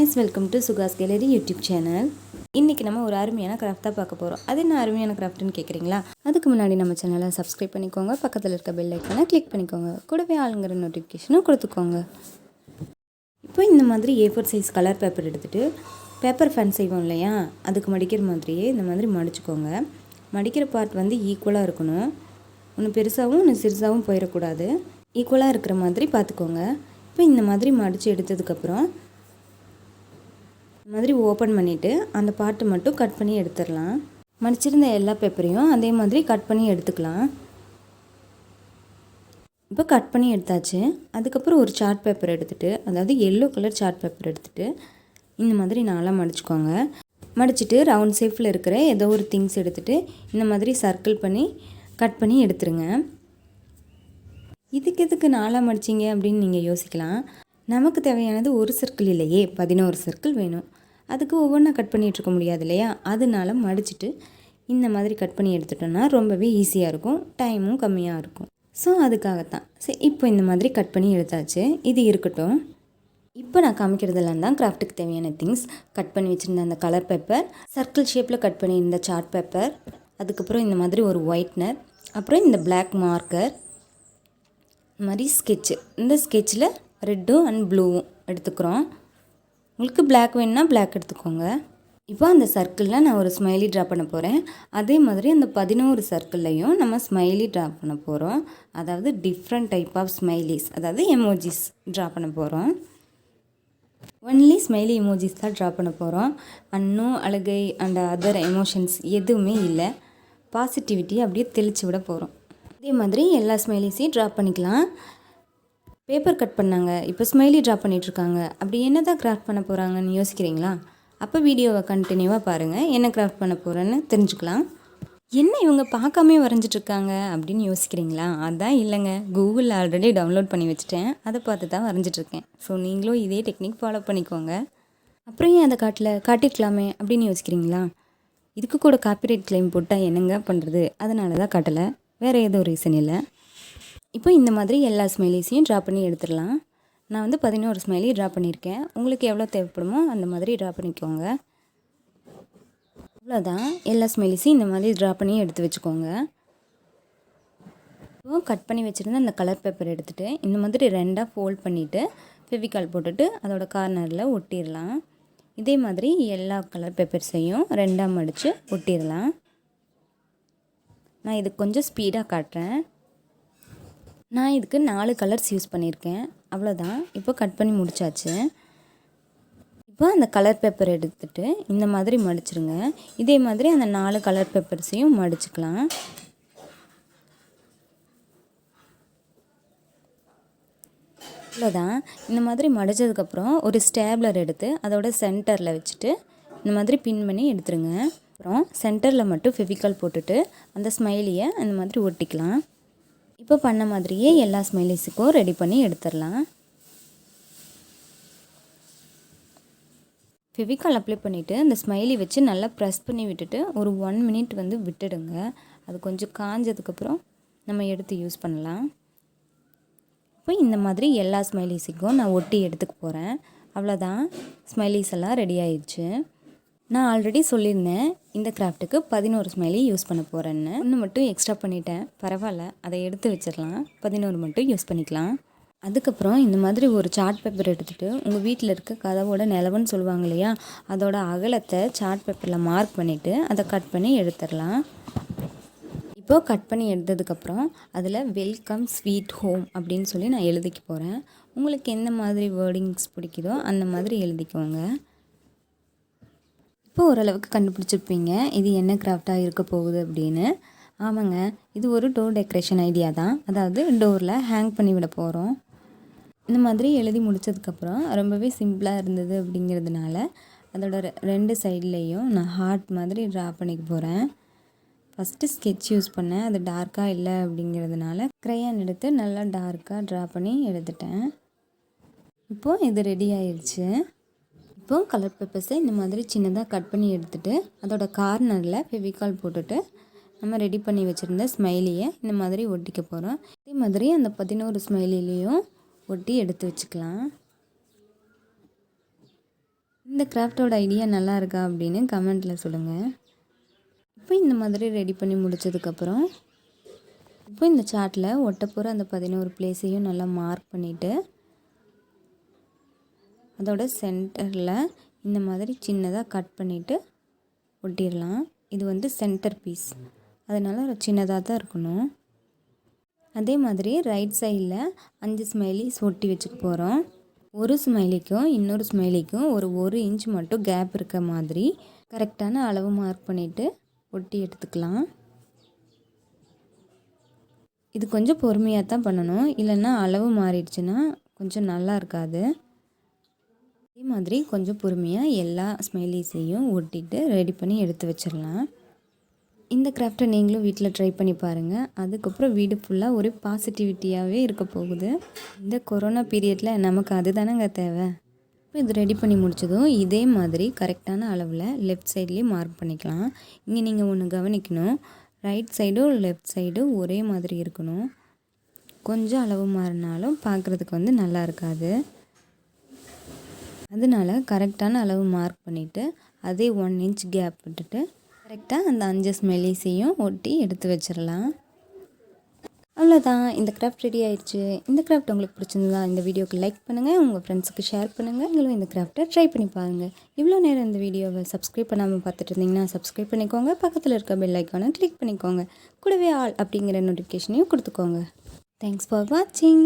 Friends, welcome to சுகாஸ் gallery YouTube channel. இன்றைக்கி நம்ம ஒரு அருமையான கிராஃப்டாக பார்க்க போகிறோம். அது என்ன அருமையான கிராஃப்ட்னு கேட்குறீங்களா? அதுக்கு முன்னாடி நம்ம சேனலை சப்ஸ்கிரைப் பண்ணிக்கோங்க, பக்கத்தில் இருக்க பெல் ஐக்கானை கிளிக் பண்ணிக்கோங்க, கூடவே ஆளுங்கிற நோட்டிஃபிகேஷனும் கொடுத்துக்கோங்க. இப்போ இந்த மாதிரி A4 சைஸ் கலர் பேப்பர் எடுத்துகிட்டு பேப்பர் ஃபேன் செய்வோம் இல்லையா, அதுக்கு மடிக்கிற மாதிரியே இந்த மாதிரி மடிச்சுக்கோங்க. மடிக்கிற பார்ட் வந்து ஈக்குவலாக இருக்கணும். ஒன்று பெருசாகவும் ஒன்று சிறுசாகவும் போயிடக்கூடாது. ஈக்குவலாக இருக்கிற மாதிரி பார்த்துக்கோங்க. இப்போ இந்த மாதிரி மடித்து எடுத்ததுக்கப்புறம் இந்த மாதிரி ஓப்பன் பண்ணிவிட்டு அந்த பார்ட்டை மட்டும் கட் பண்ணி எடுத்துடலாம். மடிச்சிருந்த எல்லா பேப்பரையும் அதே மாதிரி கட் பண்ணி எடுத்துக்கலாம். இப்போ கட் பண்ணி எடுத்தாச்சு. அதுக்கப்புறம் ஒரு சார்ட் பேப்பர் எடுத்துகிட்டு, அதாவது எல்லோ கலர் சார்ட் பேப்பர் எடுத்துகிட்டு இந்த மாதிரி நாளாக மடிச்சுக்கோங்க. மடிச்சுட்டு ரவுண்ட் ஷேப்பில் இருக்கிற ஏதோ ஒரு திங்ஸ் எடுத்துகிட்டு இந்த மாதிரி சர்க்கிள் பண்ணி கட் பண்ணி எடுத்துருங்க. இதுக்கு எதுக்கு நாளாக மடிச்சிங்க அப்படின்னு நீங்கள் யோசிக்கலாம். நமக்கு தேவையானது ஒரு சர்க்கிள் இல்லையே, 11 சர்க்கிள் வேணும். அதுக்கு ஒவ்வொன்றா கட் பண்ணிகிட்டு இருக்க முடியாது இல்லையா, அதனால மடிச்சுட்டு இந்த மாதிரி கட் பண்ணி எடுத்துட்டோன்னா ரொம்பவே ஈஸியாக இருக்கும், டைமும் கம்மியாக இருக்கும். ஸோ அதுக்காகத்தான். சரி, இப்போ இந்த மாதிரி கட் பண்ணி எடுத்தாச்சு. இது இருக்கட்டும். இப்போ நான் காமிக்கிறதெல்லாம் தான் கிராஃப்ட்டுக்கு தேவையான திங்ஸ். கட் பண்ணி வச்சுருந்த அந்த கலர் பேப்பர், சர்க்கிள் ஷேப்பில் கட் பண்ணியிருந்த சார்ட் பேப்பர், அதுக்கப்புறம் இந்த மாதிரி ஒரு ஒயிட்னர், அப்புறம் இந்த பிளாக் மார்க்கர், இந்த மாதிரி ஸ்கெட்சு. இந்த ஸ்கெட்சில் ரெட்டும் அண்ட் ப்ளூவும் எடுத்துக்கிறோம். உங்களுக்கு பிளாக் வேணுன்னா பிளாக் எடுத்துக்கோங்க. இப்போ அந்த சர்க்கிளில் நான் ஒரு ஸ்மைலி ட்ரா பண்ண போகிறேன். அதே மாதிரி அந்த 11 சர்க்கிள்லையும் நம்ம ஸ்மைலி ட்ரா பண்ண போகிறோம். அதாவது டிஃப்ரெண்ட் டைப் ஆஃப் ஸ்மைலிஸ், அதாவது எமோஜிஸ் ட்ரா பண்ண போகிறோம். ஒன்லி ஸ்மைலி எமோஜிஸ் தான் ட்ரா பண்ண போகிறோம். அன்னும் அழுகை அண்ட் அதர் எமோஷன்ஸ் எதுவுமே இல்லை. பாசிட்டிவிட்டி அப்படியே தெளித்து விட போகிறோம். அதே மாதிரி எல்லா ஸ்மைலிஸையும் ட்ரா பண்ணிக்கலாம். பேப்பர் கட் பண்ணாங்க, இப்போ ஸ்மைலி ட்ரா பண்ணிகிட்ருக்காங்க. அப்படி என்ன தான் கிராஃப்ட் பண்ண போகிறாங்கன்னு யோசிக்கிறீங்களா? அப்போ வீடியோவை கண்டினியூவாக பாருங்கள், என்ன கிராஃப்ட் பண்ண போகிறேன்னு தெரிஞ்சுக்கலாம். என்ன இவங்க பார்க்காமே வரைஞ்சிட்ருக்காங்க அப்படின்னு யோசிக்கிறீங்களா? அதான் இல்லைங்க, கூகுளில் ஆல்ரெடி டவுன்லோட் பண்ணி வச்சுட்டேன், அதை பார்த்து தான் வரைஞ்சிட்ருக்கேன். ஸோ நீங்களும் இதே டெக்னிக் ஃபாலோ பண்ணிக்கோங்க. அப்புறம் ஏன் அதை காட்டியிருக்கலாமே அப்படின்னு யோசிக்கிறீங்களா? இதுக்கு கூட காப்பிரைட் கிளைம் போட்டால் என்னங்க பண்ணுறது? அதனால தான் காட்டலை, வேறு எதுவும் ரீசன் இல்லை. இப்போ இந்த மாதிரி எல்லா ஸ்மைலிஸையும் ட்ரா பண்ணி எடுத்துடலாம். நான் வந்து 11 ஸ்மைலி ட்ரா பண்ணியிருக்கேன். உங்களுக்கு எவ்வளோ தேவைப்படுமோ அந்த மாதிரி ட்ரா பண்ணிக்கோங்க. அவ்வளோதான், எல்லா ஸ்மைலிஸையும் இந்த மாதிரி ட்ரா பண்ணி எடுத்து வச்சுக்கோங்க. இப்போ கட் பண்ணி வச்சுருந்த அந்த கலர் பேப்பர் எடுத்துகிட்டு இந்த மாதிரி ரெண்டாக ஃபோல்ட் பண்ணிவிட்டு ஃபெவிகால் போட்டுட்டு அதோட கார்னரில் ஒட்டிடலாம். இதே மாதிரி எல்லா கலர் பேப்பர்ஸையும் ரெண்டாக மடித்து ஒட்டிடலாம். நான் இது கொஞ்சம் ஸ்பீடாக காட்டுறேன். நான் இதுக்கு 4 கலர்ஸ் யூஸ் பண்ணியிருக்கேன். அவ்வளோதான், இப்போ கட் பண்ணி முடித்தாச்சு. இப்போ அந்த கலர் பேப்பர் எடுத்துகிட்டு இந்த மாதிரி மடிச்சிருங்க. இதே மாதிரி அந்த 4 கலர் பேப்பர்ஸையும் மடிச்சுக்கலாம். அவ்வளோதான். இந்த மாதிரி மடித்ததுக்கப்புறம் ஒரு ஸ்டேப்லர் எடுத்து அதோட சென்டரில் வச்சுட்டு இந்த மாதிரி பின் பண்ணி எடுத்துருங்க. அப்புறம் சென்டரில் மட்டும் ஃபெவிகால் போட்டுட்டு அந்த ஸ்மைலியை அந்த மாதிரி ஒட்டிக்கலாம். இப்போ பண்ண மாதிரியே எல்லா ஸ்மைலிஸுக்கும் ரெடி பண்ணி எடுத்துடலாம். ஃபெவிகால் அப்ளை பண்ணிவிட்டு அந்த ஸ்மைலி வச்சு நல்லா ப்ரெஸ் பண்ணி விட்டுட்டு ஒரு 1 மினிட் வந்து விட்டுடுங்க. அது கொஞ்சம் காஞ்சதுக்கப்புறம் நம்ம எடுத்து யூஸ் பண்ணலாம். இப்போ இந்த மாதிரி எல்லா ஸ்மைலிஸுக்கும் நான் ஒட்டி எடுத்துக்க போகிறேன். அவ்வளோதான், ஸ்மைலிஸ் எல்லாம் ரெடி ஆயிடுச்சு. நான் ஆல்ரெடி சொல்லியிருந்தேன் இந்த கிராஃப்ட்டுக்கு 11 ஸ்மைலி யூஸ் பண்ண போகிறேன்னு. ஒன்று மட்டும் எக்ஸ்ட்ரா பண்ணிட்டேன், பரவாயில்ல, அதை எடுத்து வச்சிடலாம். 11 மட்டும் யூஸ் பண்ணிக்கலாம். அதுக்கப்புறம் இந்த மாதிரி ஒரு சார்ட் பேப்பர் எடுத்துகிட்டு உங்கள் வீட்டில் இருக்க கதவோட நிலவுன்னு சொல்லுவாங்க இல்லையா, அதோட அகலத்தை சார்ட் பேப்பரில் மார்க் பண்ணிவிட்டு அதை கட் பண்ணி எடுத்துடலாம். இப்போது கட் பண்ணி எடுத்ததுக்கப்புறம் அதில் வெல்கம் ஸ்வீட் ஹோம் அப்படின்னு சொல்லி நான் எழுதிக்க போகிறேன். உங்களுக்கு எந்த மாதிரி வேர்டிங்ஸ் பிடிக்குதோ அந்த மாதிரி எழுதிக்கோங்க. இப்போ ஓரளவுக்கு கண்டுபிடிச்சிருப்பீங்க இது என்ன கிராஃப்டாக இருக்க போகுது அப்படின்னு. ஆமாங்க, இது ஒரு டோர் டெக்கரேஷன் ஐடியா தான். அதாவது டோரில் ஹேங் பண்ணி விட போகிறோம். இந்த மாதிரி எழுதி முடித்ததுக்கப்புறம் ரொம்பவே சிம்பிளாக இருந்தது அப்படிங்கிறதுனால அதோட 2 சைட்லேயும் நான் ஹார்ட் மாதிரி ட்ரா பண்ணிக்க போகிறேன். ஃபஸ்ட்டு ஸ்கெட்ச் யூஸ் பண்ணேன், அது டார்க்காக இல்லை அப்படிங்கிறதுனால க்ரையான் எடுத்து நல்லா டார்க்காக ட்ரா பண்ணி எடுத்துட்டேன். இப்போது இது ரெடி ஆயிடுச்சு. இப்போ கலர் பேப்பர்ஸை இந்த மாதிரி சின்னதாக கட் பண்ணி எடுத்துகிட்டு அதோட கார்னரில் ஃபெவிகால் போட்டுட்டு நம்ம ரெடி பண்ணி வச்சுருந்த ஸ்மைலியை இந்த மாதிரி ஒட்டிக்க போகிறோம். இதே மாதிரி அந்த 11 ஸ்மைலிலையும் ஒட்டி எடுத்து வச்சுக்கலாம். இந்த கிராஃப்டோட ஐடியா நல்லா இருக்கா அப்படின்னு கமெண்ட்டில் சொல்லுங்கள். இப்போ இந்த மாதிரி ரெடி பண்ணி முடித்ததுக்கப்புறம் இப்போ இந்த சார்ட்டில் ஒட்ட போகிற அந்த 11 பிளேஸையும் நல்லா மார்க் பண்ணிவிட்டு அதோட சென்டரில் இந்த மாதிரி சின்னதாக கட் பண்ணிவிட்டு ஒட்டிடலாம். இது வந்து சென்டர் பீஸ், அதனால் சின்னதாக தான் இருக்கணும். அதே மாதிரி ரைட் சைடில் 5 ஸ்மைலிஸ் ஒட்டி வச்சுக்க போகிறோம். ஒரு ஸ்மைலிக்கும் இன்னொரு ஸ்மைலிக்கும் ஒரு இன்ச் மட்டும் கேப் இருக்க மாதிரி கரெக்டான அளவு மார்க் பண்ணிவிட்டு ஒட்டி எடுத்துக்கலாம். இது கொஞ்சம் பொறுமையாக தான் பண்ணணும், இல்லைன்னா அளவு மாறிடுச்சுன்னா கொஞ்சம் நல்லா இருக்காது. அதே மாதிரி கொஞ்சம் பொறுமையாக எல்லா ஸ்மைலிஸையும் ஒட்டிட்டு ரெடி பண்ணி எடுத்து வச்சிடலாம். இந்த கிராஃப்டை நீங்களும் வீட்டில் ட்ரை பண்ணி பாருங்கள். அதுக்கப்புறம் வீடு ஃபுல்லாக ஒரு பாசிட்டிவிட்டியாகவே இருக்க போகுது. இந்த கொரோனா பீரியடில் நமக்கு அதுதானங்க தேவை. இப்போ இது ரெடி பண்ணி முடித்ததும் இதே மாதிரி கரெக்டான அளவில் லெஃப்ட் சைட்லேயே மார்க் பண்ணிக்கலாம். இங்கே நீங்கள் ஒன்று கவனிக்கணும், ரைட் சைடும் லெஃப்ட் சைடும் ஒரே மாதிரி இருக்கணும். கொஞ்சம் அளவு மாறினாலும் பார்க்குறதுக்கு வந்து நல்லா இருக்காது. அதனால் கரெக்டான அளவு மார்க் பண்ணிவிட்டு அதே 1 இன்ச் கேப் விட்டுட்டு கரெக்டாக அந்த 5 ஸ்மெல்லிஸையும் ஒட்டி எடுத்து வச்சிடலாம். அவ்வளோதான், இந்த கிராஃப்ட் ரெடி ஆயிடுச்சு. இந்த கிராஃப்ட் உங்களுக்கு பிடிச்சிருந்தா இந்த வீடியோக்கு லைக் பண்ணுங்கள், உங்கள் ஃப்ரெண்ட்ஸுக்கு ஷேர் பண்ணுங்கள். நீங்களும் இந்த கிராஃப்ட்டை ட்ரை பண்ணி பாருங்கள். இவ்வளோ நேரம் இந்த வீடியோவை சப்ஸ்கிரைப் பண்ணாமல் பார்த்துட்டு இருந்தீங்கன்னா சப்ஸ்கிரைப் பண்ணிக்கோங்க. பக்கத்தில் இருக்க பெல் ஐக்கானை கிளிக் பண்ணிக்கோங்க. கூடவே ஆல் அப்படிங்கிற நோட்டிஃபிகேஷனையும் கொடுத்துக்கோங்க. தேங்க்ஸ் ஃபார் வாட்சிங்.